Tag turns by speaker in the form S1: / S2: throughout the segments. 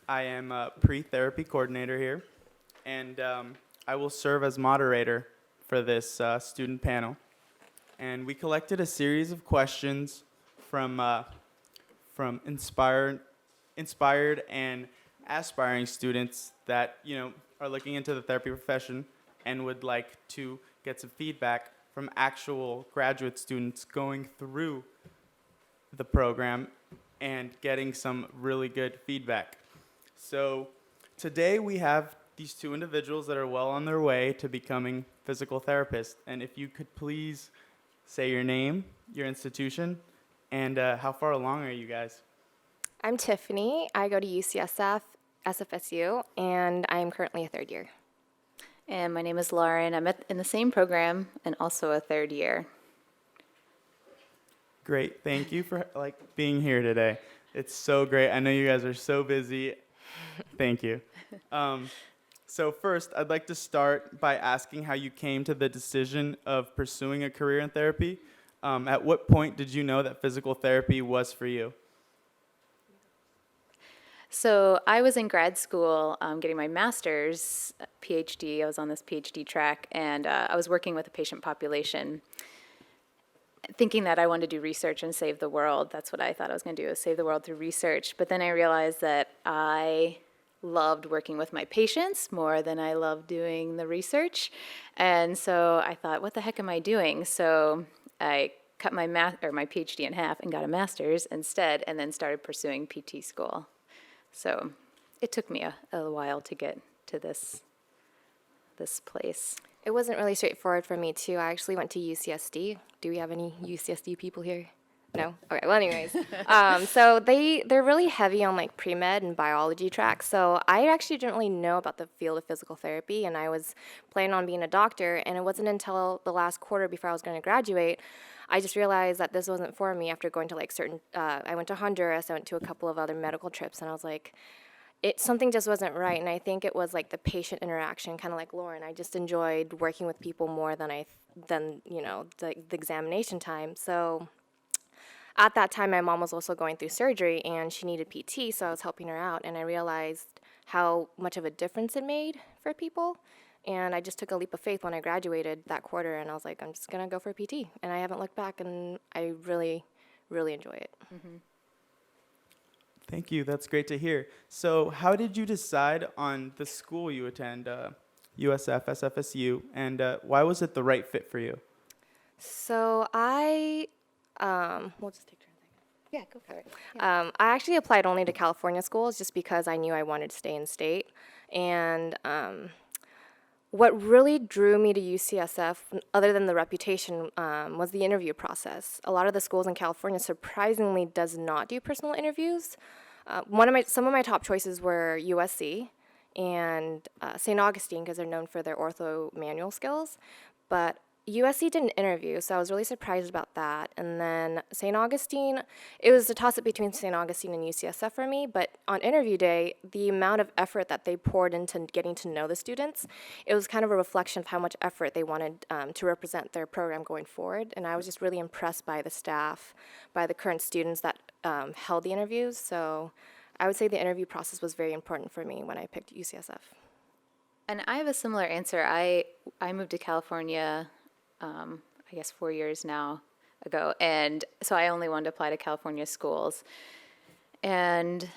S1: I am a pre-therapy coordinator here, and I will serve as moderator for this student panel. And we collected a series of questions from inspired and aspiring students that are looking into the therapy profession and would like to get some feedback from actual graduate students going through the program and getting some really good feedback. So today we have these two individuals that are well on their way to becoming physical therapists. And if you could please say your name, your institution, and how far along are you guys?
S2: I'm Tiffany. I go to UCSF, SFSU, and I am currently a third year.
S3: And my name is Lauren. I'm in the same program and also a third year.
S1: Great. Thank you for being here today. It's so great. I know you guys are so busy. Thank you. So first, I'd like to start by asking how you came to the decision of pursuing a career in therapy. At what point did you know that physical therapy was for you?
S3: So I was in grad school getting my master's, PhD. I was on this PhD track, and I was working with a patient population, thinking that I wanted to do research and save the world. That's what I thought I was going to do, is save the world through research. But then I realized that I loved working with my patients more than I loved doing the research. And so I thought, what the heck am I doing? So I cut my PhD in half and got a master's instead, and then started pursuing PT school. So it took me a while to get to this place.
S2: It wasn't really straightforward for me, too. I actually went to UCSD. Do we have any UCSD people here? No? Okay, well, anyways. So they're really heavy on, pre-med and biology tracks. So I actually didn't really know about the field of physical therapy, and I was planning on being a doctor, and it wasn't until the last quarter before I was going to graduate, I just realized that this wasn't for me after going to, I went to Honduras, I went to a couple of other medical trips, and I was like, something just wasn't right, and I think it was the patient interaction, kind of like Lauren. I just enjoyed working with people more than the examination time. So at that time, my mom was also going through surgery, and she needed PT, so I was helping her out, and I realized how much of a difference it made for people, and I just took a leap of faith when I graduated that quarter, and I was like, I'm just going to go for PT, and I haven't looked back, and I really, really enjoy it.
S3: Mm-hmm.
S1: Thank you. That's great to hear. So how did you decide on the school you attend, USF, SFSU, and why was it the right fit for you?
S2: So we'll just take turns.
S3: Yeah, go for it. Yeah.
S2: I actually applied only to California schools just because I knew I wanted to stay in state. And what really drew me to UCSF, other than the reputation, was the interview process. A lot of the schools in California surprisingly does not do personal interviews. Some of my top choices were USC and St. Augustine, because they're known for their ortho manual skills. But USC didn't interview, so I was really surprised about that. And then St. Augustine, it was a toss-up between St. Augustine and UCSF for me, but on interview day, the amount of effort that they poured into getting to know the students, it was kind of a reflection of how much effort they wanted to represent their program going forward. And I was just really impressed by the staff, by the current students that held the interviews. So I would say the interview process was very important for me when I picked UCSF.
S3: And I have a similar answer. I moved to California I guess 4 years now ago. And so I only wanted to apply to California schools. And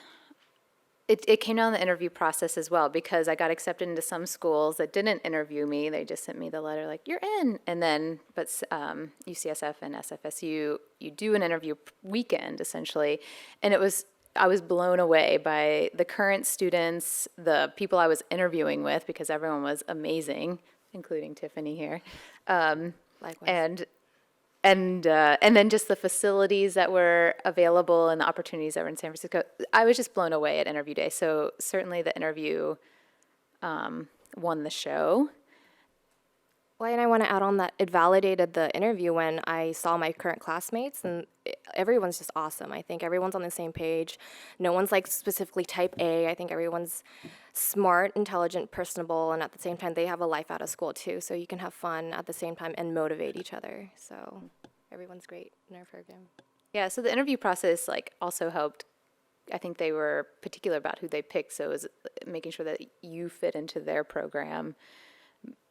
S3: it came down the interview process as well, because I got accepted into some schools that didn't interview me. They just sent me the letter like, you're in. And then, but UCSF and SFSU, you do an interview weekend essentially. And I was blown away by the current students, the people I was interviewing with, because everyone was amazing, including Tiffany here.
S2: Likewise.
S3: And then just the facilities that were available and the opportunities that were in San Francisco. I was just blown away at interview day. So certainly the interview won the show.
S2: Well, and I want to add on that it validated the interview when I saw my current classmates, and everyone's just awesome. I think everyone's on the same page. No one's specifically type A. I think everyone's smart, intelligent, personable, and at the same time, they have a life out of school too. So you can have fun at the same time and motivate each other. So everyone's great in our program.
S3: Yeah, so the interview process also helped I think they were particular about who they picked, so it was making sure that you fit into their program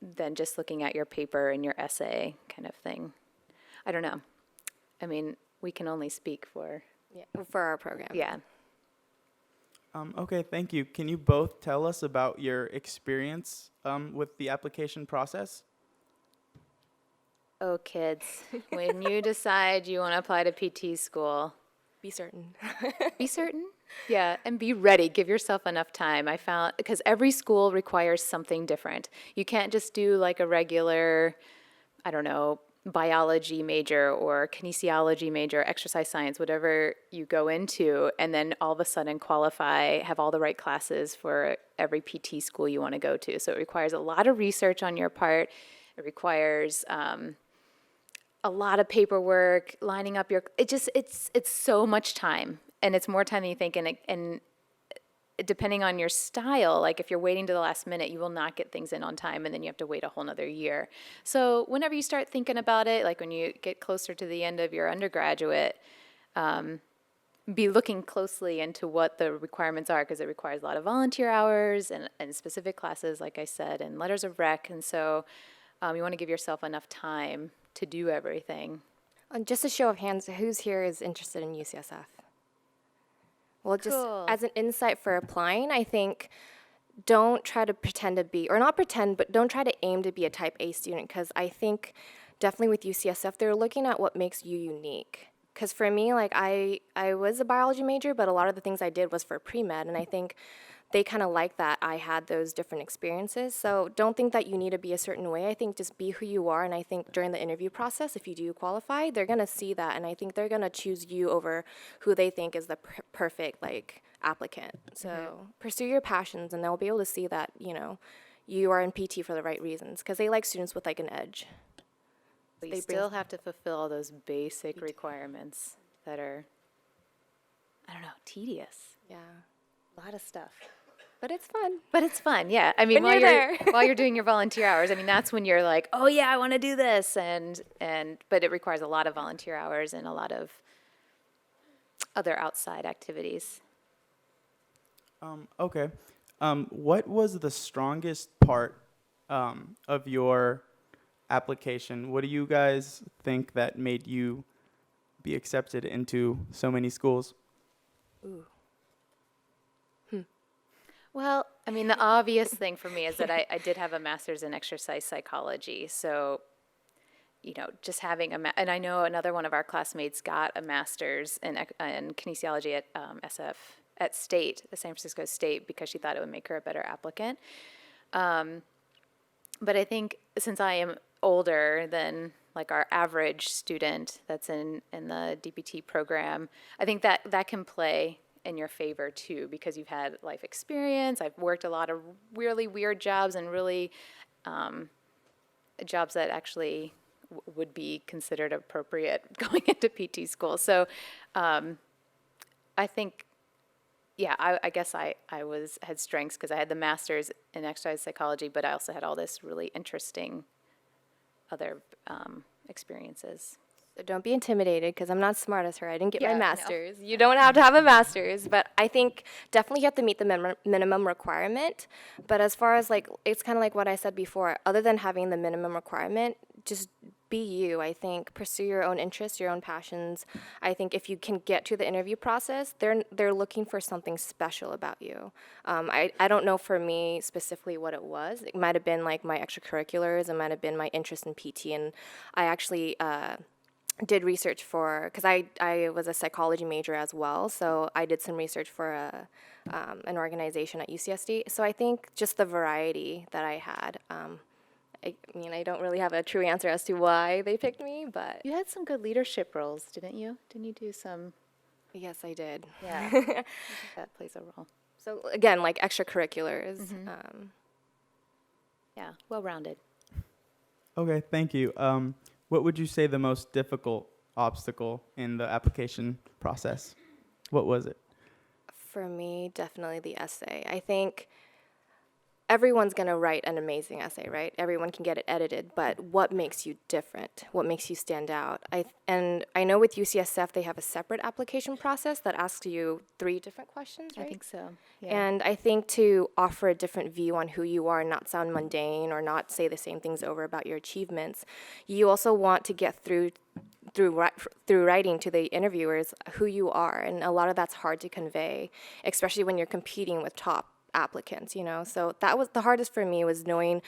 S3: than just looking at your paper and your essay kind of thing. I don't know. I mean, we can only speak for,
S2: for our program.
S3: yeah.
S1: Okay, thank you. Can you both tell us about your experience with the application process?
S3: Oh, kids, when you decide you want to apply to PT school,
S2: Be certain.
S3: be certain. Yeah, and be ready. Give yourself enough time. I found, because every school requires something different. You can't just do like a regular, I don't know, biology major or kinesiology major, exercise science, whatever you go into, and then all of a sudden qualify, have all the right classes for every PT school you want to go to. So it requires a lot of research on your part. It requires a lot of paperwork, lining up your, it's so much time, and it's more time than you think, and depending on your style, like if you're waiting to the last minute, you will not get things in on time, and then you have to wait a whole nother year. So whenever you start thinking about it, like when you get closer to the end of your undergraduate, be looking closely into what the requirements are, because it requires a lot of volunteer hours and specific classes, like I said, and letters of rec, and so you want to give yourself enough time to do everything.
S2: Just a show of hands, who's here is interested in UCSF? Well, just
S3: Cool.
S2: as an insight for applying, I think don't try to pretend to be, or not pretend, but don't try to aim to be a type A student, because I think definitely with UCSF, they're looking at what makes you unique. Because for me, like I was a biology major, but a lot of the things I did was for pre-med, and I think they kind of like that I had those different experiences. So don't think that you need to be a certain way. I think just be who you are, and I think during the interview process, if you do qualify, they're gonna see that, and I think they're gonna choose you over who they think is the perfect like applicant. So pursue your passions, and they'll be able to see that you are in PT for the right reasons, because they like students with like an edge.
S3: But
S2: They
S3: you
S2: bring-
S3: still have to fulfill all those basic requirements that are, I don't know, tedious.
S2: Yeah,
S3: A lot of stuff.
S2: but it's fun.
S3: But it's fun, yeah. I mean,
S2: When you're there.
S3: while you're doing your volunteer hours, I mean, that's when you're like, oh yeah, I want to do this, but it requires a lot of volunteer hours and a lot of other outside activities.
S1: Okay. What was the strongest part of your application? What do you guys think that made you be accepted into so many schools?
S2: Ooh.
S3: Well, I mean, the obvious thing for me is that I did have a master's in exercise psychology. So, just having and I know another one of our classmates got a master's in kinesiology at at State, the San Francisco State, because she thought it would make her a better applicant. But I think since I am older than like our average student that's in the DPT program, I think that can play in your favor too, because you've had life experience. I've worked a lot of really weird jobs and really jobs that actually would be considered appropriate going into PT school. So I think, yeah, I guess I had strengths because I had the master's in exercise psychology, but I also had all this really interesting other experiences.
S2: So don't be intimidated, because I'm not smart as her. I didn't get
S3: Yeah,
S2: my
S3: no.
S2: master's. You don't have to have a master's, but I think definitely you have to meet the minimum requirement. But as far as like, it's kind of like what I said before. Other than having the minimum requirement, just be you. I think pursue your own interests, your own passions. I think if you can get to the interview process, they're looking for something special about you. I don't know for me specifically what it was. It might have been like my extracurriculars. It might have been my interest in PT, and I actually did research for, because I was a psychology major as well, so I did some research for an organization at UCSD. So I think just the variety that I had. I mean, I don't really have a true answer as to why they picked me, but
S3: You had some good leadership roles, didn't you? Didn't you do some?
S2: yes, I did.
S3: Yeah, I think that plays a role.
S2: So again, like extracurriculars.
S3: Yeah, well-rounded.
S1: Okay, thank you. What would you say the most difficult obstacle in the application process? What was it?
S2: For me, definitely the essay. I think everyone's going to write an amazing essay, right? Everyone can get it edited, but what makes you different? What makes you stand out? And I know with UCSF they have a separate application process that asks you 3 different questions, right?
S3: I think so. Yeah.
S2: And I think to offer a different view on who you are, not sound mundane or not say the same things over about your achievements, you also want to get through writing to the interviewers who you are, and a lot of that's hard to convey, especially when you're competing with top applicants, you know. So that was the hardest for me, was knowing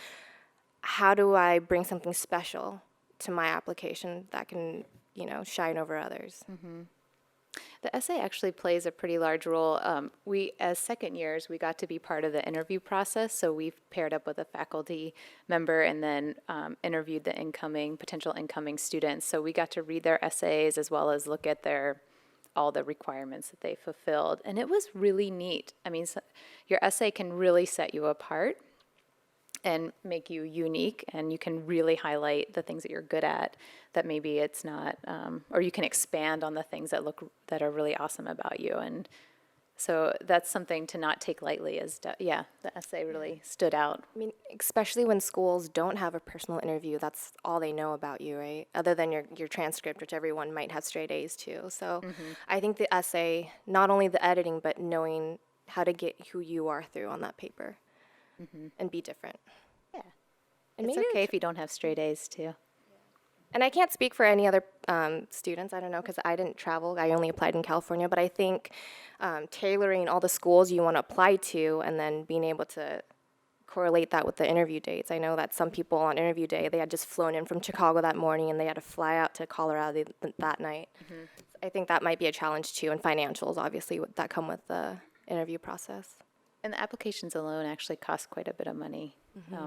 S2: how do I bring something special to my application that can, you know, shine over others.
S3: The essay actually plays a pretty large role. We, as second years, we got to be part of the interview process, so we've paired up with a faculty member and then interviewed the potential incoming students. So we got to read their essays as well as look at all the requirements that they fulfilled. And it was really neat. I mean, your essay can really set you apart and make you unique, and you can really highlight the things that you're good at that maybe it's not, or you can expand on the things that are really awesome about you. And so that's something to not take lightly. The essay really stood out.
S2: I mean, especially when schools don't have a personal interview, that's all they know about you, right? Other than your transcript, which everyone might have straight A's to. So I think the essay, not only the editing, but knowing how to get who you are through on that paper and be different.
S3: Yeah.
S2: And
S3: It's
S2: maybe
S3: okay if you don't have straight A's, too.
S2: And I can't speak for any other students, I don't know, because I didn't travel. I only applied in California. But I think tailoring all the schools you want to apply to and then being able to correlate that with the interview dates. I know that some people on interview day, they had just flown in from Chicago that morning and they had to fly out to Colorado that night. I think that might be a challenge, too, and financials, obviously, that come with the interview process.
S3: And the applications alone actually cost quite a bit of money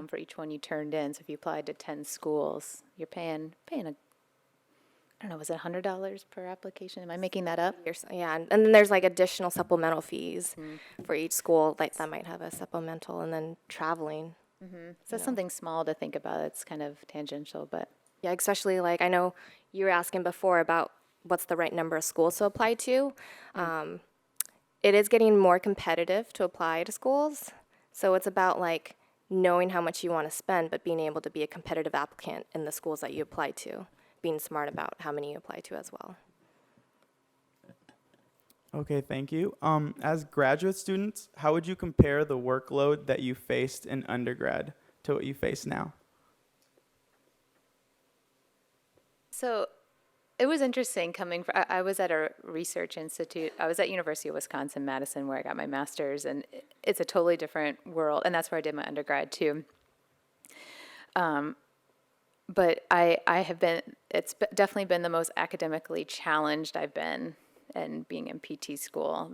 S3: for each one you turned in. So if you applied to 10 schools, you're paying I don't know, was it $100 per application? Am I making that up?
S2: Yeah, and then there's like additional supplemental fees for each school that might have a supplemental, and then traveling.
S3: So that's something small to think about. It's kind of tangential, but
S2: Yeah, especially like I know you were asking before about what's the right number of schools to apply to. It is getting more competitive to apply to schools. So it's about like knowing how much you want to spend, but being able to be a competitive applicant in the schools that you apply to, being smart about how many you apply to as well.
S1: Okay, thank you. As graduate students, how would you compare the workload that you faced in undergrad to what you face now?
S3: so it was interesting I was at a research institute. I was at University of Wisconsin-Madison where I got my master's, and it's a totally different world, and that's where I did my undergrad too. But definitely been the most academically challenged I've been in being in PT school.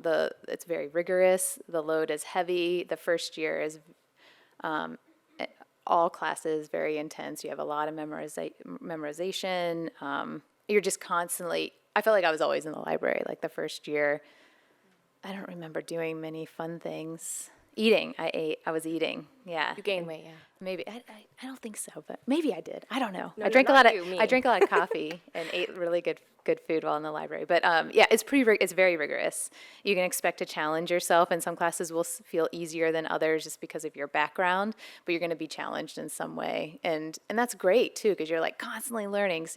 S3: It's very rigorous, the load is heavy, the first year is all classes very intense. You have a lot of memorization. You're just constantly, I felt like I was always in the library. Like the first year, I don't remember doing many fun things. I was eating, yeah.
S2: You gain weight, yeah.
S3: Maybe, I don't think so, but maybe I did. I don't know.
S2: No,
S3: I drank
S2: not you, me.
S3: I drank a lot of coffee and ate really good food while in the library. But yeah, it's very rigorous. You can expect to challenge yourself, and some classes will feel easier than others just because of your background, but you're going to be challenged in some way. And that's great too, because you're like constantly learning,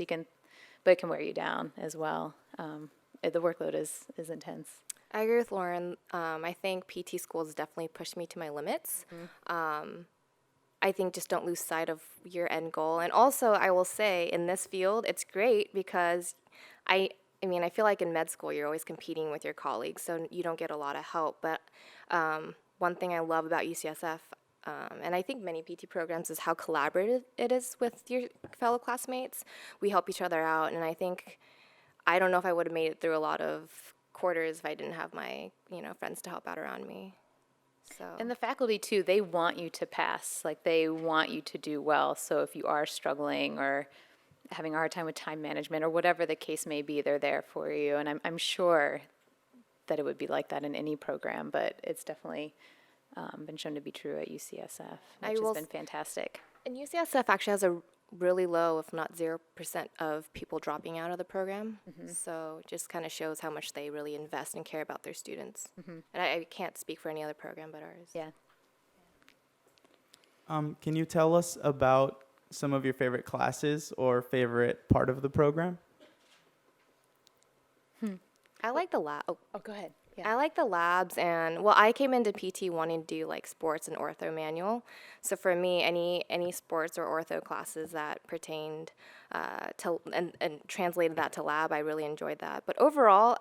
S3: but it can wear you down as well. The workload is intense.
S2: I agree with Lauren. I think PT schools definitely pushed me to my limits. I think just don't lose sight of your end goal. And also, I will say, in this field, it's great because I feel like in med school, you're always competing with your colleagues, so you don't get a lot of help. But one thing I love about UCSF, and I think many PT programs, is how collaborative it is with your fellow classmates. We help each other out, and I don't know if I would have made it through a lot of quarters if I didn't have my, friends to help out around me. So.
S3: And the faculty too, they want you to pass. Like they want you to do well. So if you are struggling or having a hard time with time management or whatever the case may be, they're there for you. And I'm sure that it would be like that in any program, but it's definitely been shown to be true at UCSF, which has been fantastic.
S2: And UCSF actually has a really low, if not 0%, of people dropping out of the program. So it just kind of shows how much they really invest and care about their students. And I can't speak for any other program but ours.
S3: Yeah.
S1: Can you tell us about some of your favorite classes or favorite part of the program?
S2: I like the lab. Oh,
S3: Oh, go ahead.
S2: I like the labs, and well, I came into PT wanting to do like sports and ortho manual. So for me, any sports or ortho classes that pertained to and translated that to lab, I really enjoyed that. But overall,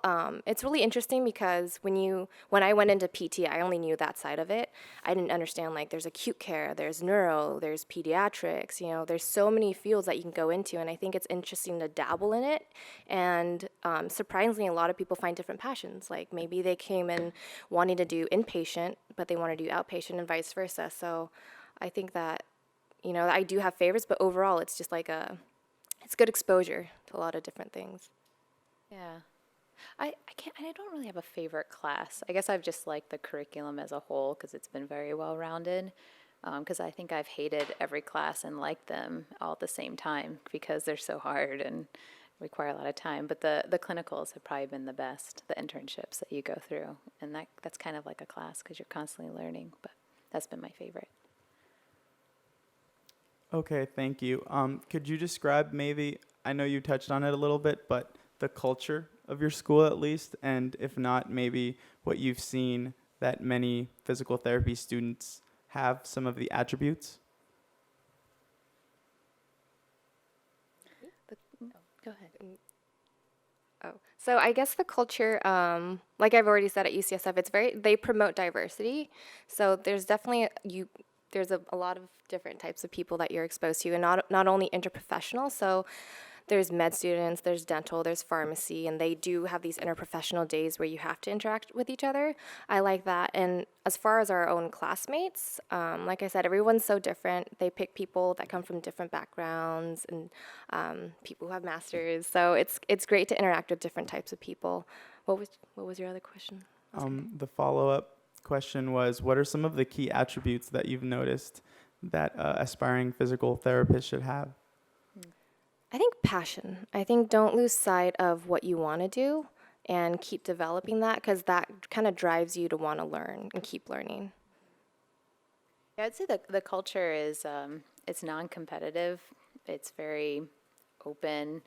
S2: it's really interesting because when I went into PT, I only knew that side of it. I didn't understand like there's acute care, there's neuro, there's pediatrics. You know, there's so many fields that you can go into, and I think it's interesting to dabble in it. And surprisingly, a lot of people find different passions. Like maybe they came in wanting to do inpatient, but they want to do outpatient and vice versa. So I think that, I do have favorites, but overall, it's just like it's good exposure to a lot of different things.
S3: Yeah. I don't really have a favorite class. I guess I've just liked the curriculum as a whole because it's been very well rounded. Because I think I've hated every class and liked them all at the same time because they're so hard and require a lot of time. But the clinicals have probably been the best, the internships that you go through. And that's kind of like a class because you're constantly learning. But that's been my favorite.
S1: Okay, thank you. Could you describe maybe, I know you touched on it a little bit, but the culture of your school at least, and if not, maybe what you've seen that many physical therapy students have some of the attributes?
S3: Go ahead.
S2: Oh, so I guess the culture, like I've already said at UCSF, they promote diversity. So there's definitely there's a lot of different types of people that you're exposed to, and not only interprofessional. So there's med students, there's dental, there's pharmacy, and they do have these interprofessional days where you have to interact with each other. I like that. And as far as our own classmates, like I said, everyone's so different. They pick people that come from different backgrounds and people who have masters. So it's great to interact with different types of people. What was your other question?
S1: The follow-up question was, what are some of the key attributes that you've noticed that aspiring physical therapists should have?
S2: I think passion. I think don't lose sight of what you want to do and keep developing that because that kind of drives you to want to learn and keep learning.
S3: Yeah, I'd say the culture is it's non-competitive. It's very open.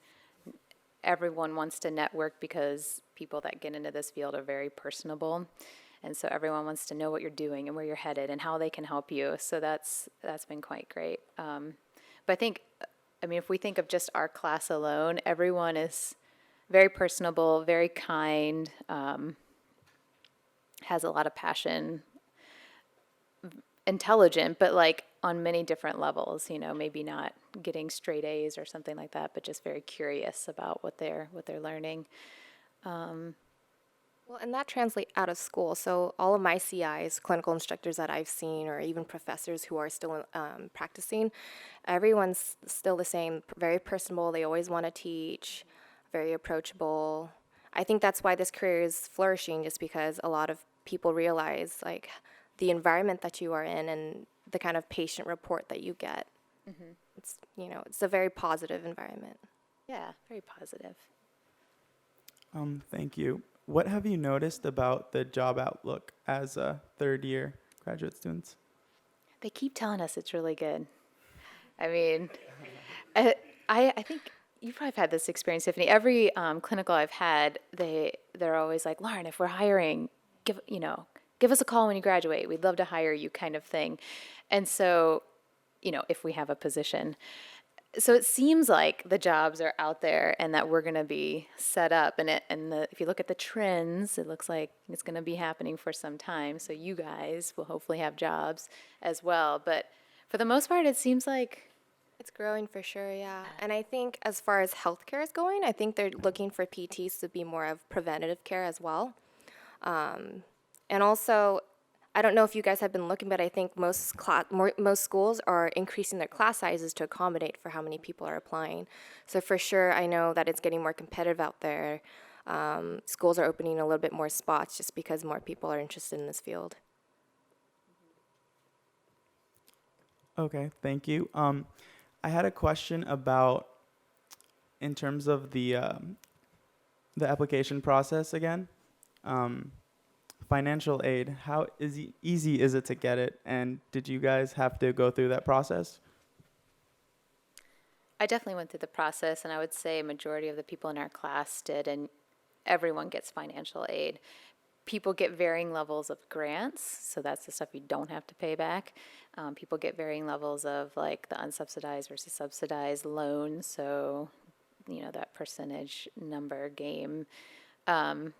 S3: Everyone wants to network because people that get into this field are very personable. And so everyone wants to know what you're doing and where you're headed and how they can help you. So that's been quite great. But I mean, if we think of just our class alone, everyone is very personable, very kind, has a lot of passion, intelligent, but like on many different levels, maybe not getting straight A's or something like that, but just very curious about what they're learning.
S2: Well, and that translates out of school. So all of my CIs, clinical instructors that I've seen, or even professors who are still practicing, everyone's still the same, very personable. They always want to teach, very approachable. I think that's why this career is flourishing, just because a lot of people realize like the environment that you are in and the kind of patient report that you get. Mm-hmm. It's a very positive environment.
S3: Yeah, very positive.
S1: Thank you. What have you noticed about the job outlook as third-year graduate students?
S3: They keep telling us it's really good. I mean, I think you probably have had this experience, Tiffany. Every clinical I've had, they're always like, Lauren, if we're hiring, give us a call when you graduate. We'd love to hire you, kind of thing. And so, if we have a position. So it seems like the jobs are out there and that we're going to be set up. If you look at the trends, it looks like it's going to be happening for some time. So you guys will hopefully have jobs as well. But for the most part, it seems like
S2: it's growing for sure, yeah. And I think as far as healthcare is going, I think they're looking for PTs to be more of preventative care as well. And also, I don't know if you guys have been looking, but I think most schools are increasing their class sizes to accommodate for how many people are applying. So for sure, I know that it's getting more competitive out there. Schools are opening a little bit more spots just because more people are interested in this field.
S1: Okay, thank you. I had a question about, in terms of the application process again. financial aid, how easy is it to get it? And did you guys have to go through that process?
S3: I definitely went through the process, and I would say a majority of the people in our class did, and everyone gets financial aid. People get varying levels of grants, so that's the stuff you don't have to pay back. People get varying levels of like the unsubsidized versus subsidized loans, so that percentage number game. And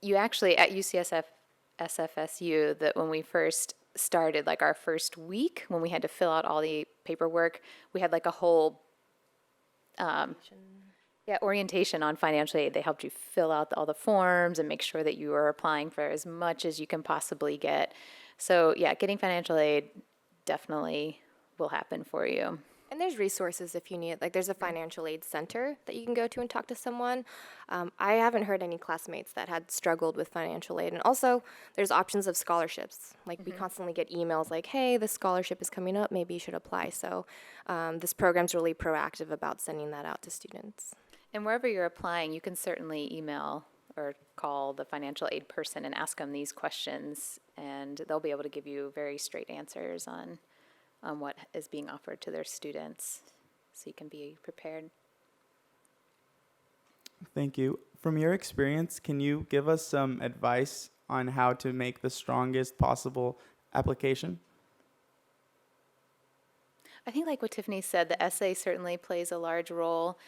S3: you actually at UCSF, SFSU, that when we first started, like our first week, when we had to fill out all the paperwork, we had like a whole orientation on financial aid. They helped you fill out all the forms and make sure that you are applying for as much as you can possibly get. So yeah, getting financial aid definitely will happen for you.
S2: And there's resources if you need it. Like there's a financial aid center that you can go to and talk to someone. I haven't heard any classmates that had struggled with financial aid. And also there's options of scholarships. Like we constantly get emails like, hey, this scholarship is coming up, maybe you should apply. So this program's really proactive about sending that out to students.
S3: And wherever you're applying, you can certainly email or call the financial aid person and ask them these questions, and they'll be able to give you very straight answers on what is being offered to their students, so you can be prepared.
S1: Thank you. From your experience, can you give us some advice on how to make the strongest possible application?
S3: I think like what Tiffany said, the essay certainly plays a large role.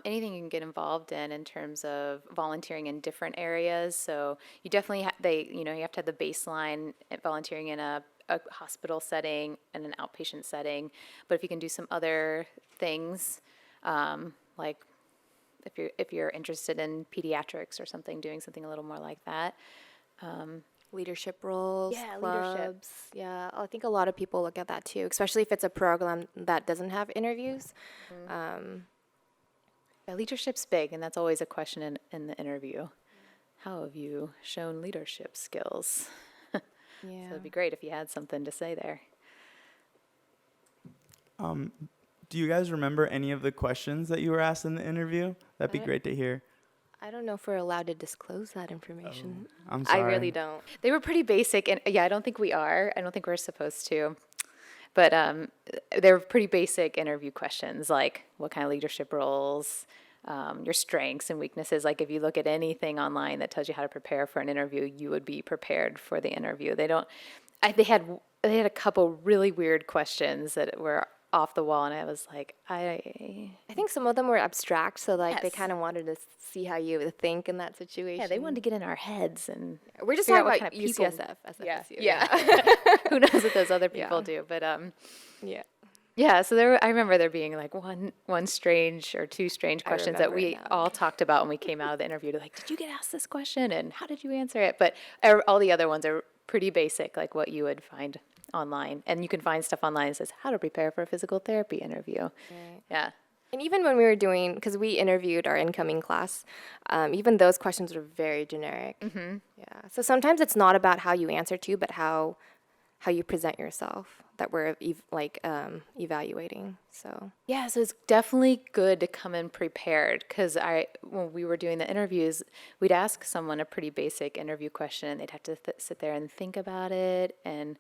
S3: Anything you can get involved in terms of volunteering in different areas. So you definitely you have to have the baseline at volunteering in a hospital setting and an outpatient setting. But if you can do some other things, like if you're interested in pediatrics or something, doing something a little more like that.
S2: Leadership roles,
S3: Yeah,
S2: clubs.
S3: leadership.
S2: Yeah, I think a lot of people look at that too, especially if it's a program that doesn't have interviews.
S3: Yeah, leadership's big, and that's always a question in the interview. How have you shown leadership skills?
S2: Yeah.
S3: So it'd be great if you had something to say there.
S1: Do you guys remember any of the questions that you were asked in the interview? That'd be great to hear.
S2: I don't know if we're allowed to disclose that information.
S1: I'm
S2: I
S1: sorry.
S2: really don't.
S3: They were pretty basic, and yeah, I don't think we are. I don't think we're supposed to. But they're pretty basic interview questions, like what kind of leadership roles, your strengths and weaknesses. Like if you look at anything online that tells you how to prepare for an interview, you would be prepared for the interview. They had a couple really weird questions that were off the wall, and I was like,
S2: I think some of them were abstract, so like they
S3: Yes.
S2: kind of wanted to see how you would think in that situation.
S3: yeah, they wanted to get in our heads and
S2: We're just
S3: figure
S2: talking
S3: out
S2: about
S3: what kind of
S2: UCSF, SFSU.
S3: Yeah. Who knows what those other people
S2: Yeah.
S3: do, but
S2: Yeah.
S3: yeah, so I remember there being like one strange or two strange questions that
S2: remember it
S3: we
S2: now.
S3: all talked about when we came out of the interview. Like, did you get asked this question, and how did you answer it? But all the other ones are pretty basic, like what you would find online. And you can find stuff online that says how to prepare for a physical therapy interview.
S2: Right.
S3: Yeah.
S2: And even when we were doing, because we interviewed our incoming class, even those questions were very generic. Mm-hmm. Yeah. So sometimes it's not about how you answer to, but how you present yourself that we're evaluating. So
S3: Yeah, so it's definitely good to come in prepared, because when we were doing the interviews, we'd ask someone a pretty basic interview question, and they'd have to sit there and think about it, and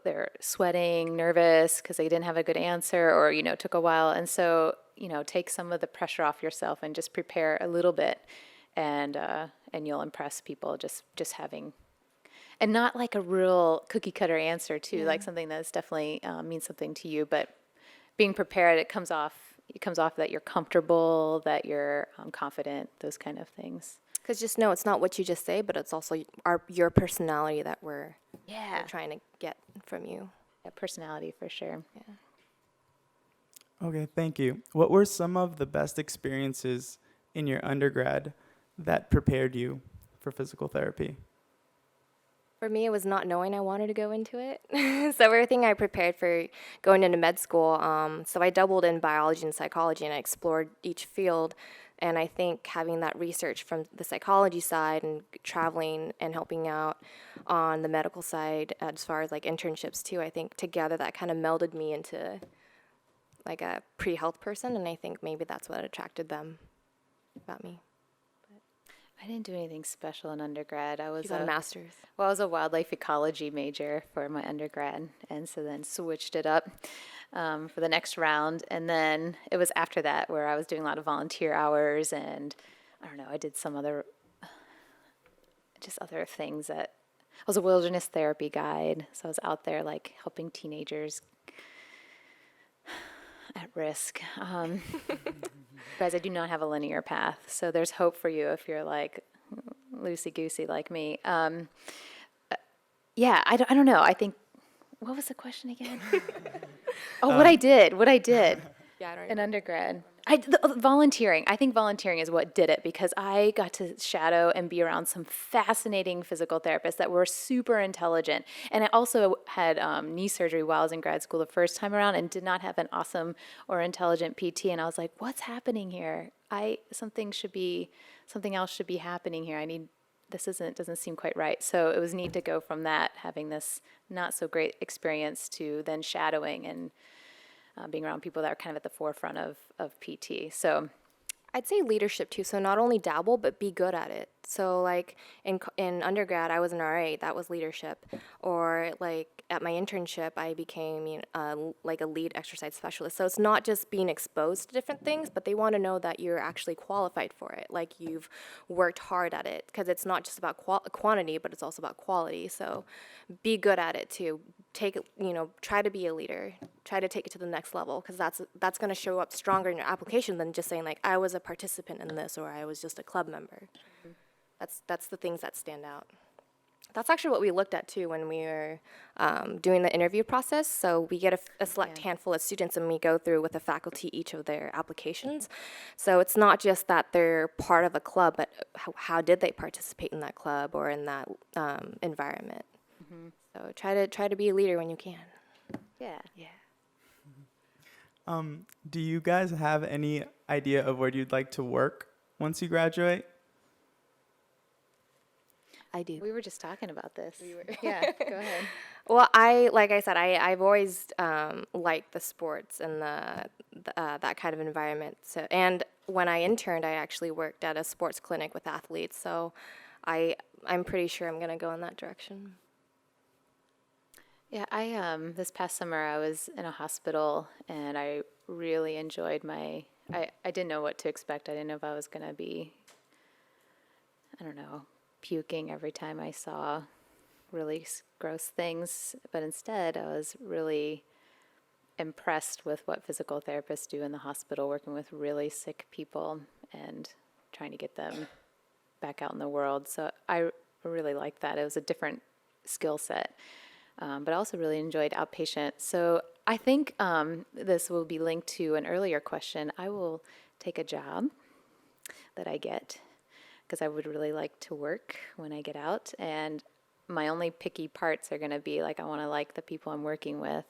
S3: they're sweating, nervous because they didn't have a good answer, or took a while, and so take some of the pressure off yourself and just prepare a little bit, and you'll impress people just having. And not like a real cookie cutter answer too, like something that's definitely means something to you. But being prepared, it comes off that you're comfortable, that you're confident, those kind of things.
S2: because just know it's not what you just say, but it's also your personality that we're trying to get from you.
S3: Yeah, personality for sure.
S1: Okay, thank you. What were some of the best experiences in your undergrad that prepared you for physical therapy?
S2: For me, it was not knowing I wanted to go into it. So everything I prepared for going into med school, so I doubled in biology and psychology, and I explored each field. And I think having that research from the psychology side and traveling and helping out on the medical side as far as like internships too, I think together that kind of melded me into like a pre-health person, and I think maybe that's what attracted them about me.
S3: I didn't do anything special in undergrad. I
S2: You
S3: was
S2: got a master's.
S3: well, I was a wildlife ecology major for my undergrad, and so then switched it up for the next round. And then it was after that where I was doing a lot of volunteer hours, and I don't know, I did some other, just other things that, I was a wilderness therapy guide, so I was out there like helping teenagers at risk. Guys, I do not have a linear path, so there's hope for you if you're like loosey-goosey like me. Yeah, I don't know. I think, what was the question again? Oh, what I did.
S2: Yeah, I don't
S3: In undergrad. Volunteering. I think volunteering is what did it because I got to shadow and be around some fascinating physical therapists that were super intelligent. And I also had knee surgery while I was in grad school the first time around and did not have an awesome or intelligent PT. And I was like, what's happening here? Something else should be happening here. Doesn't seem quite right. So it was neat to go from that, having this not so great experience to then shadowing and being around people that are kind of at the forefront of PT. So
S2: I'd say leadership too. So not only dabble, but be good at it. So like in undergrad, I was an RA. That was leadership. Or like at my internship, I became like a lead exercise specialist. So it's not just being exposed to different things, but they want to know that you're actually qualified for it. Like you've worked hard at it because it's not just about quantity, but it's also about quality. So be good at it too. Try to be a leader. Try to take it to the next level because that's going to show up stronger in your application than just saying like I was a participant in this or I was just a club member. That's the things that stand out. That's actually what we looked at too when we were doing the interview process. So we get a select handful of students and we go through with the faculty each of their applications. So it's not just that they're part of a club, but how did they participate in that club or in that environment. So try to be a leader when you can.
S3: yeah.
S1: Do you guys have any idea of where you'd like to work once you graduate?
S2: I do.
S3: We were just talking about this. Yeah, go ahead.
S2: Well, like I said, I've always liked the sports and that kind of environment. So, and when I interned, I actually worked at a sports clinic with athletes. So, I'm pretty sure I'm gonna go in that direction.
S3: Yeah, I this past summer I was in a hospital and I really enjoyed I didn't know what to expect. I didn't know if I was gonna be, I don't know, puking every time I saw really gross things, but instead I was really impressed with what physical therapists do in the hospital, working with really sick people and trying to get them back out in the world. So I really liked that. It was a different skill set, but I also really enjoyed outpatient. So I think this will be linked to an earlier question. I will take a job that I get because I would really like to work when I get out. And my only picky parts are going to be like I want to like the people I'm working with.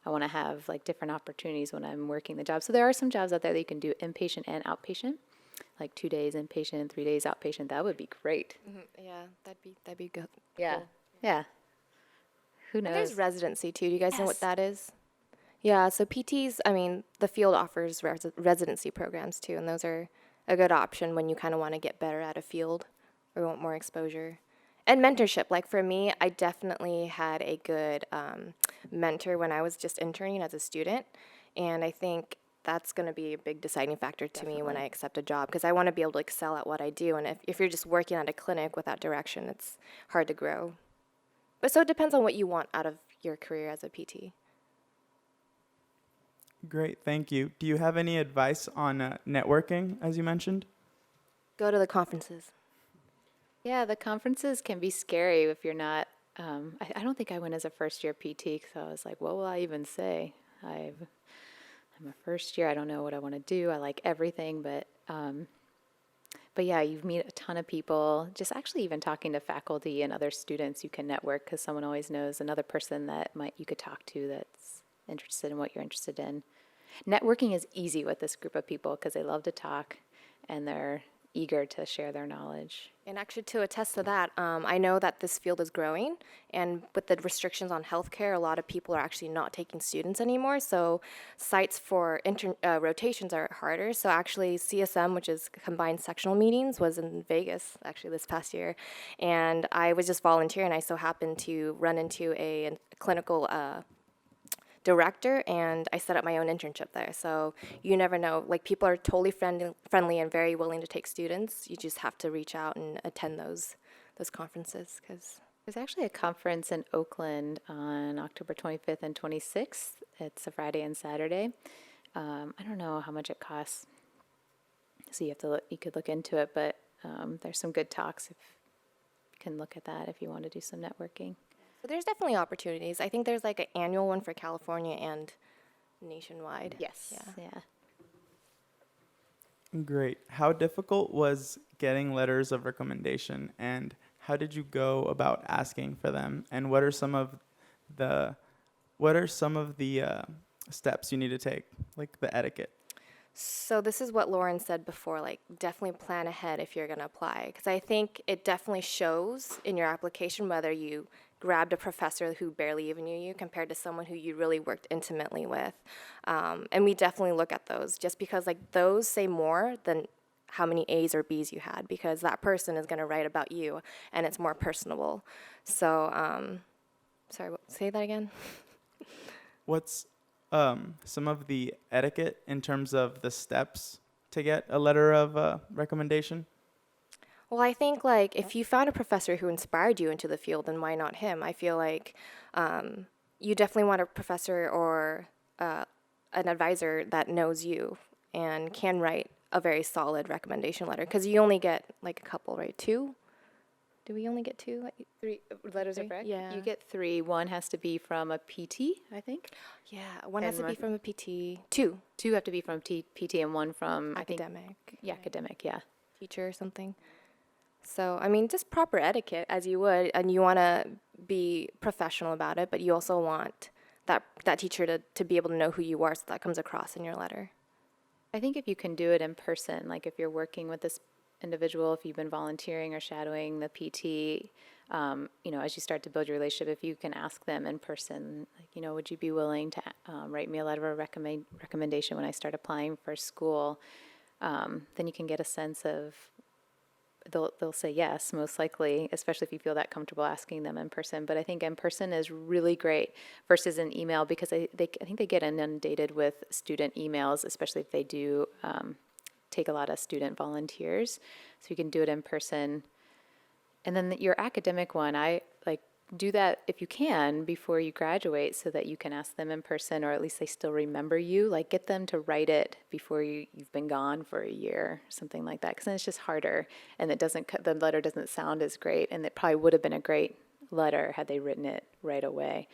S3: I want to have like different opportunities when I'm working the job. So there are some jobs out there that you can do inpatient and outpatient, like 2 days inpatient, 3 days outpatient. That would be great.
S2: Yeah, that'd be good.
S3: Yeah.
S2: Cool.
S3: Yeah. Who
S2: And
S3: knows?
S2: there's residency too. Do you guys know
S3: Yes.
S2: what that is? Yeah, so PTs, I mean, the field offers residency programs too, and those are a good option when you kind of want to get better at a field or want more exposure. And mentorship, like for me, I definitely had a good mentor when I was just interning as a student, and I think that's going to be a big deciding factor to me when I accept a job because I want to be able to excel at what I do, and if you're just working at a clinic without direction, it's hard to grow. But so it depends on what you want out of your career as a PT.
S1: Great, thank you. Do you have any advice on networking, as you mentioned?
S2: Go to the conferences.
S3: Yeah, the conferences can be scary if you're not. I don't think I went as a first year PT because I was like, what will I even say? I'm a first year. I don't know what I want to do. I like everything, but yeah, you meet a ton of people. Just actually even talking to faculty and other students, you can network because someone always knows another person that you could talk to that's interested in what you're interested in. Networking is easy with this group of people because they love to talk and they're eager to share their knowledge.
S2: And actually, to attest to that, I know that this field is growing, and with the restrictions on healthcare, a lot of people are actually not taking students anymore. So, sites for rotations are harder. So, actually, CSM, which is combined sectional meetings, was in Vegas actually this past year, and I was just volunteering. I so happened to run into a clinical director, and I set up my own internship there. So you never know. Like, people are totally friendly and very willing to take students. You just have to reach out and attend those conferences, because
S3: There's actually a conference in Oakland on October 25th and 26th. It's a Friday and Saturday. I don't know how much it costs, so you could look into it, but there's some good talks. If you can look at that if you want to do some networking.
S2: so there's definitely opportunities. I think there's like an annual one for California and nationwide.
S3: Yes.
S2: Yeah.
S3: Yeah.
S1: Great. How difficult was getting letters of recommendation, and how did you go about asking for them? And what are some of the steps you need to take, like the etiquette?
S2: So this is what Lauren said before, like, definitely plan ahead if you're going to apply, because I think it definitely shows in your application whether you grabbed a professor who barely even knew you compared to someone who you really worked intimately with. And we definitely look at those, just because like those say more than how many A's or B's you had, because that person is going to write about you and it's more personable. So, sorry, say that again.
S1: What's some of the etiquette in terms of the steps to get a letter of recommendation?
S2: Well, I think like if you found a professor who inspired you into the field, then why not him? I feel like you definitely want a professor or an advisor that knows you and can write a very solid recommendation letter, because you only get like a couple, right? Two? Do we only get two? Like,
S3: 3 letters of
S2: Three?
S3: rec?
S2: Yeah.
S3: You get 3. One has to be from a PT, I think.
S2: yeah, one has
S3: And
S2: to be
S3: one-
S2: from a PT, two,
S3: 2 have to be from PT, and 1 from, I think,
S2: academic,
S3: yeah, academic, yeah.
S2: teacher or something. So, I mean, just proper etiquette as you would, and you want to be professional about it, but you also want that teacher to be able to know who you are, so that comes across in your letter.
S3: I think if you can do it in person, like if you're working with this individual, if you've been volunteering or shadowing the PT, as you start to build your relationship, if you can ask them in person, like, would you be willing to write me a letter of recommendation when I start applying for school? Then you can get a sense of, they'll say yes, most likely, especially if you feel that comfortable asking them in person. But I think in person is really great versus an email, because I think they get inundated with student emails, especially if they do take a lot of student volunteers. So you can do it in person. And then your academic one, I like do that if you can before you graduate, so that you can ask them in person, or at least they still remember you. Like, get them to write it before you've been gone for a year, something like that, because then it's just harder, and the letter doesn't sound as great, and it probably would have been a great letter had they written it right away.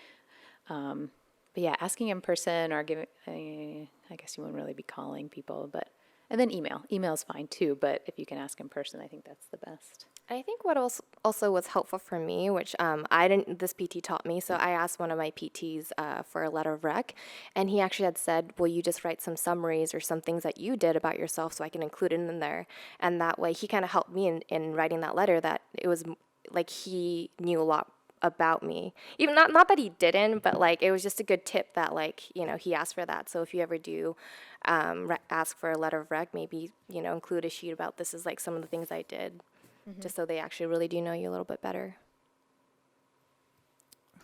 S3: But yeah, asking in person or giving, I guess you wouldn't really be calling people, and then email is fine too, but if you can ask in person, I think that's the best.
S2: I think what also was helpful for me, which this PT taught me, so I asked one of my PTs for a letter of rec, and he actually had said, will you just write some summaries or some things that you did about yourself so I can include it in there? And that way he kind of helped me in writing that letter, that it was like he knew a lot about me. Even not that he didn't, but like it was just a good tip that like, he asked for that. So if you ever do ask for a letter of rec, maybe, include a sheet about this is like some of the things I did. Just so they actually really do know you a little bit better.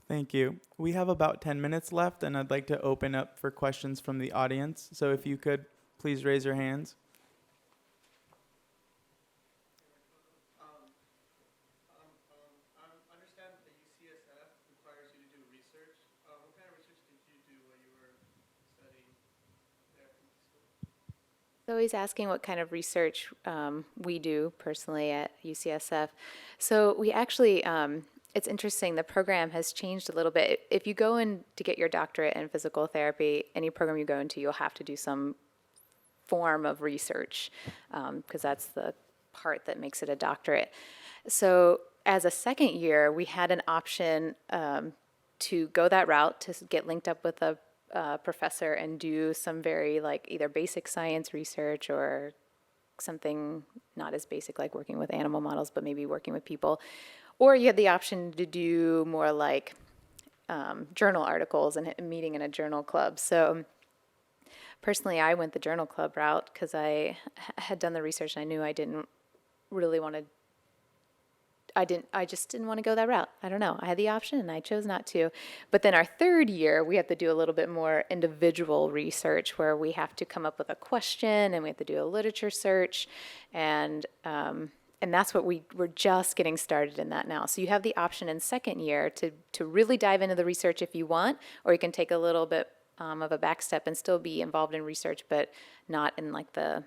S1: Thank you. We have about 10 minutes left, and I'd like to open up for questions from the audience. So if you could, please raise your hands. I understand that UCSF requires you to do research. What kind of research did you do while you were studying there at school?
S3: So he's asking what kind of research we do personally at UCSF. So we actually, it's interesting, the program has changed a little bit. If you go in to get your doctorate in physical therapy, any program you go into, you'll have to do some form of research, because that's the part that makes it a doctorate. So as a second year, we had an option to go that route, to get linked up with a professor and do some very like either basic science research or something not as basic like working with animal models, but maybe working with people. Or you had the option to do more like journal articles and meeting in a journal club. So personally, I went the journal club route because I had done the research and I knew I didn't really want to. I just didn't want to go that route. I don't know. I had the option and I chose not to. But then our third year, we have to do a little bit more individual research where we have to come up with a question and we have to do a literature search. And that's what we're just getting started in that now. So you have the option in second year to really dive into the research if you want, or you can take a little bit of a back step and still be involved in research, but not in like the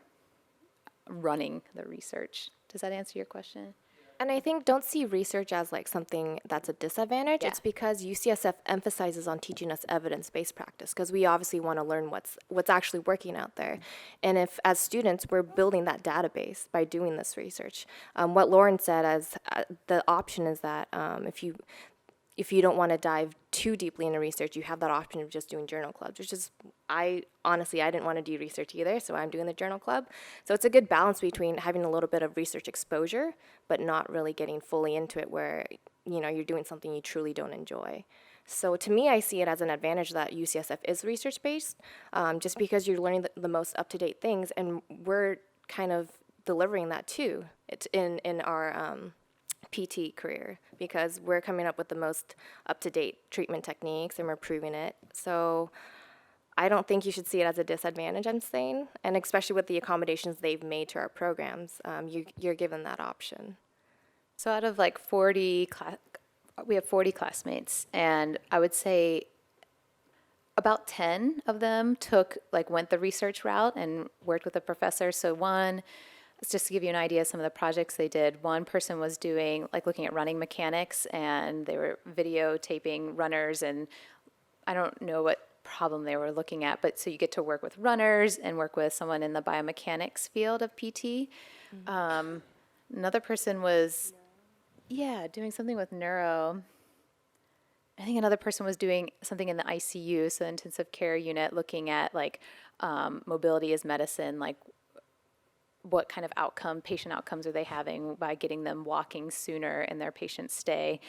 S3: running the research. Does that answer your question?
S2: And I think don't see research as like something that's a disadvantage.
S3: Yeah.
S2: It's because UCSF emphasizes on teaching us evidence-based practice because we obviously want to learn what's actually working out there. And if as students we're building that database by doing this research. What Lauren said as the option is that if you don't want to dive too deeply into research, you have that option of just doing journal clubs, which is, I didn't want to do research either, so I'm doing the journal club. So it's a good balance between having a little bit of research exposure, but not really getting fully into it where, you're doing something you truly don't enjoy. So to me, I see it as an advantage that UCSF is research-based, just because you're learning the most up-to-date things, and we're kind of delivering that too. It's in our PT career because we're coming up with the most up-to-date treatment techniques and we're proving it. So I don't think you should see it as a disadvantage, I'm saying, and especially with the accommodations they've made to our programs, you're given that option.
S3: So out of like 40 we have 40 classmates, and I would say about 10 of them went the research route and worked with a professor. So just to give you an idea of some of the projects they did, one person was doing, looking at running mechanics, and they were videotaping runners, and I don't know what problem they were looking at, but so you get to work with runners and work with someone in the biomechanics field of PT. Another person was, doing something with neuro. I think another person was doing something in the ICU, so intensive care unit, looking at mobility as medicine, what kind of patient outcomes are they having by getting them walking sooner in their patient stay.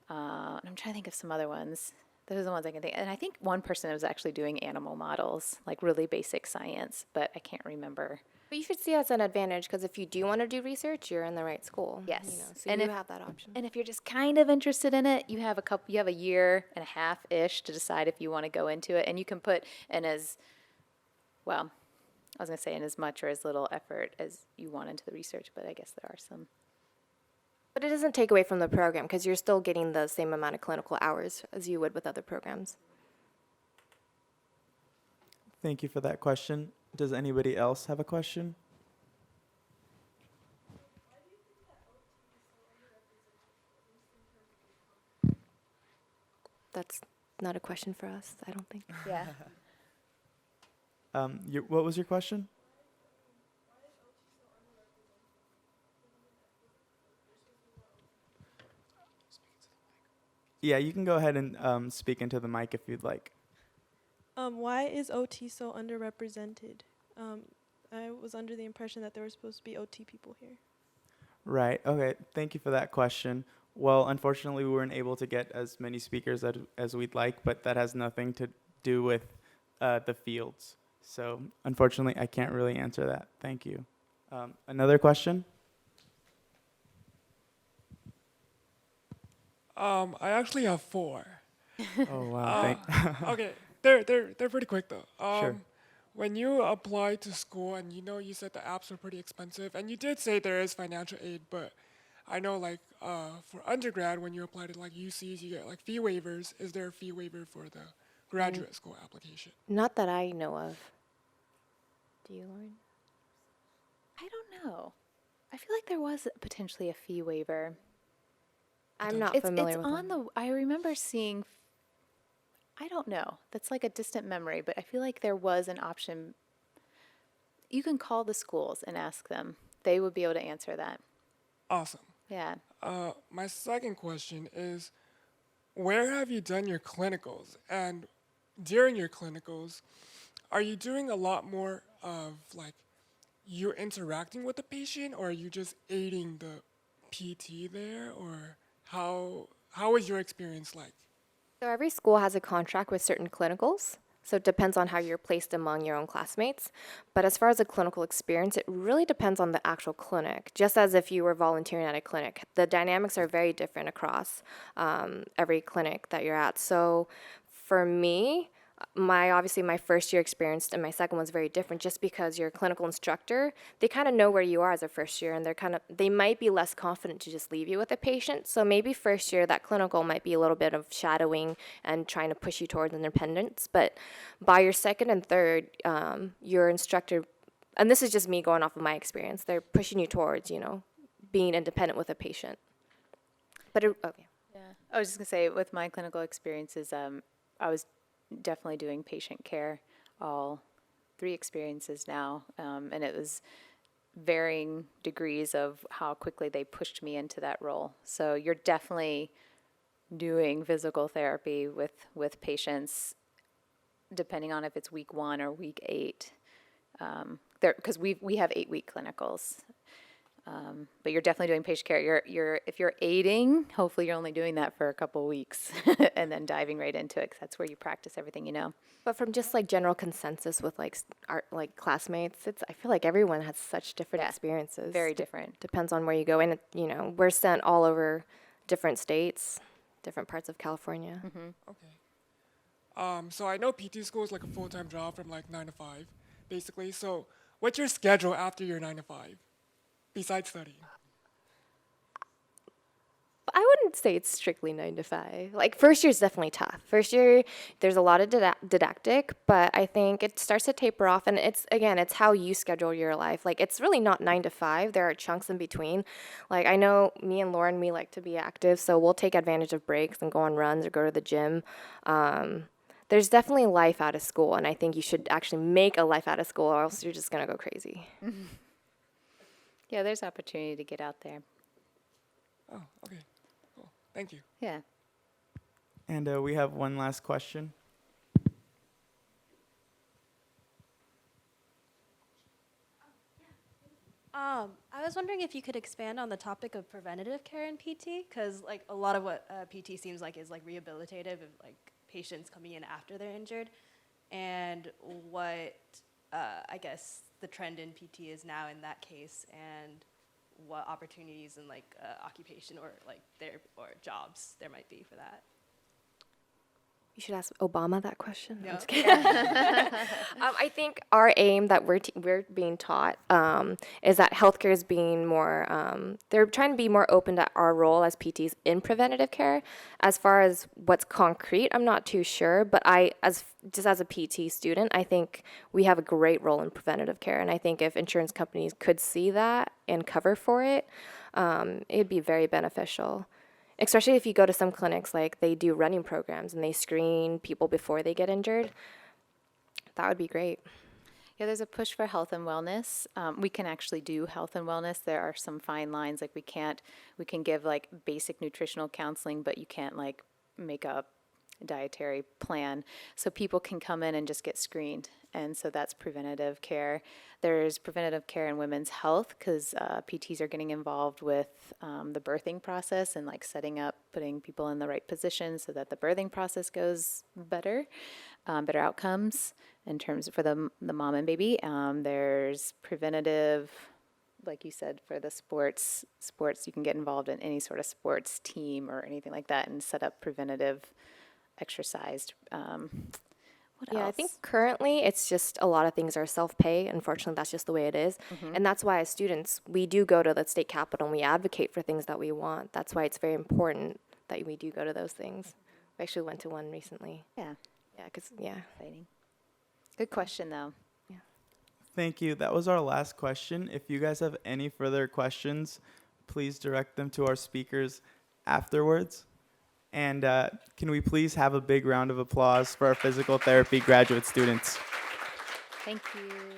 S3: I'm trying to think of some other ones. Those are the ones I can think. And I think one person was actually doing animal models, really basic science, but I can't remember.
S2: But you should see it as an advantage because if you do want to do research, you're in the right school.
S3: Yes.
S2: So you have that option.
S3: And if you're just kind of interested in it, you have a year and a half-ish to decide if you want to go into it. And you can put in as much or as little effort as you want into the research, but I guess there are some.
S2: But it doesn't take away from the program because you're still getting the same amount of clinical hours as you would with other programs.
S1: Thank you for that question. Does anybody else have a question?
S2: That's not a question for us, I don't think.
S3: Yeah.
S1: What was your question? Yeah, you can go ahead and speak into the mic if you'd like.
S4: Why is OT so underrepresented? I was under the impression that there were supposed to be OT people here.
S1: Right. Okay. Thank you for that question. Well, unfortunately, we weren't able to get as many speakers as we'd like, but that has nothing to do with the fields. So, unfortunately, I can't really answer that. Thank you. Another question?
S5: I actually have 4.
S1: Oh wow!
S5: Okay, they're pretty quick though.
S1: Sure.
S5: When you applied to school and you said the apps were pretty expensive, and you did say there is financial aid, but I know for undergrad when you apply to UCs you get fee waivers. Is there a fee waiver for the graduate school application?
S2: Not that I know of. Do you, Lauren?
S3: I don't know. I feel like there was potentially a fee waiver.
S2: I'm not
S3: It's
S2: familiar with
S3: on
S2: them.
S3: I remember seeing, I don't know. That's a distant memory, but I feel like there was an option. You can call the schools and ask them. They would be able to answer that.
S5: Awesome.
S3: Yeah.
S5: My second question is, where have you done your clinicals? And during your clinicals, are you doing a lot more of you're interacting with the patient, or are you just aiding the PT there, or how is your experience like?
S2: So every school has a contract with certain clinicals. So it depends on how you're placed among your own classmates. But as far as a clinical experience, it really depends on the actual clinic. Just as if you were volunteering at a clinic, the dynamics are very different across every clinic that you're at. So for me, obviously my first year experience and my second one's very different just because your clinical instructor, they kind of know where you are as a first year, and they might be less confident to just leave you with a patient. So maybe first year that clinical might be a little bit of shadowing and trying to push you towards independence, but by your second and third, your instructor, and this is just me going off of my experience, they're pushing you towards, being independent with a patient. But okay.
S3: Yeah. I was just going to say, with my clinical experiences, I was definitely doing patient care all 3 experiences now, and it was varying degrees of how quickly they pushed me into that role. So you're definitely doing physical therapy with patients, depending on if it's week 1 or week 8. Because we have 8-week clinicals. But you're definitely doing patient care. If you're aiding, hopefully you're only doing that for a couple weeks and then diving right into it, 'cause that's where you practice everything you know.
S2: But from just like general consensus with like classmates, I feel like everyone has such different
S3: Yeah,
S2: experiences.
S3: very different.
S2: Depends on where you go, and we're sent all over different states, different parts of California.
S5: Okay. So I know PT school is like a full-time job from like 9 to 5, basically. So what's your schedule after your 9 to 5, besides studying?
S2: I wouldn't say it's strictly 9 to 5. Like first year is definitely tough. First year, there's a lot of didactic, but I think it starts to taper off, and it's how you schedule your life. Like it's really not 9 to 5. There are chunks in between. Like I know me and Lauren, we like to be active, so we'll take advantage of breaks and go on runs or go to the gym. There's definitely life out of school, and I think you should actually make a life out of school, or else you're just gonna go crazy.
S3: Yeah, there's opportunity to get out there.
S5: Oh, okay. Cool. Thank you.
S3: Yeah.
S1: And we have one last question.
S6: I was wondering if you could expand on the topic of preventative care in PT, because like a lot of what PT seems like is like rehabilitative of like patients coming in after they're injured, and what I guess the trend in PT is now in that case, and what opportunities in like occupation or like or jobs there might be for that.
S2: You should ask Obama that question. I'm
S6: No.
S2: just kidding. I think our aim that we're being taught is that healthcare is being more. They're trying to be more open to our role as PTs in preventative care. As far as what's concrete, I'm not too sure. But as a PT student, I think we have a great role in preventative care, and I think if insurance companies could see that and cover for it, it'd be very beneficial. Especially if you go to some clinics, like they do running programs and they screen people before they get injured. That would be great.
S3: Yeah, there's a push for health and wellness. We can actually do health and wellness. There are some fine lines. Like we can give like basic nutritional counseling, but you can't like make a dietary plan. So people can come in and just get screened. And so that's preventative care. There's preventative care in women's health, because PTs are getting involved with the birthing process and like setting up, putting people in the right position so that the birthing process goes better, better outcomes in terms for the mom and baby. There's preventative, like you said, for the sports, you can get involved in any sort of sports team or anything like that and set up preventative exercise. What else?
S2: I think currently it's just a lot of things are self-pay. Unfortunately, that's just the way it is. And that's why as students, we do go to the state capitol and we advocate for things that we want. That's why it's very important that we do go to those things. We actually went to one recently.
S3: Yeah,
S2: Yeah.
S3: exciting. Good question, though.
S1: Thank you. That was our last question. If you guys have any further questions, please direct them to our speakers afterwards. And can we please have a big round of applause for our physical therapy graduate students?
S3: Thank you.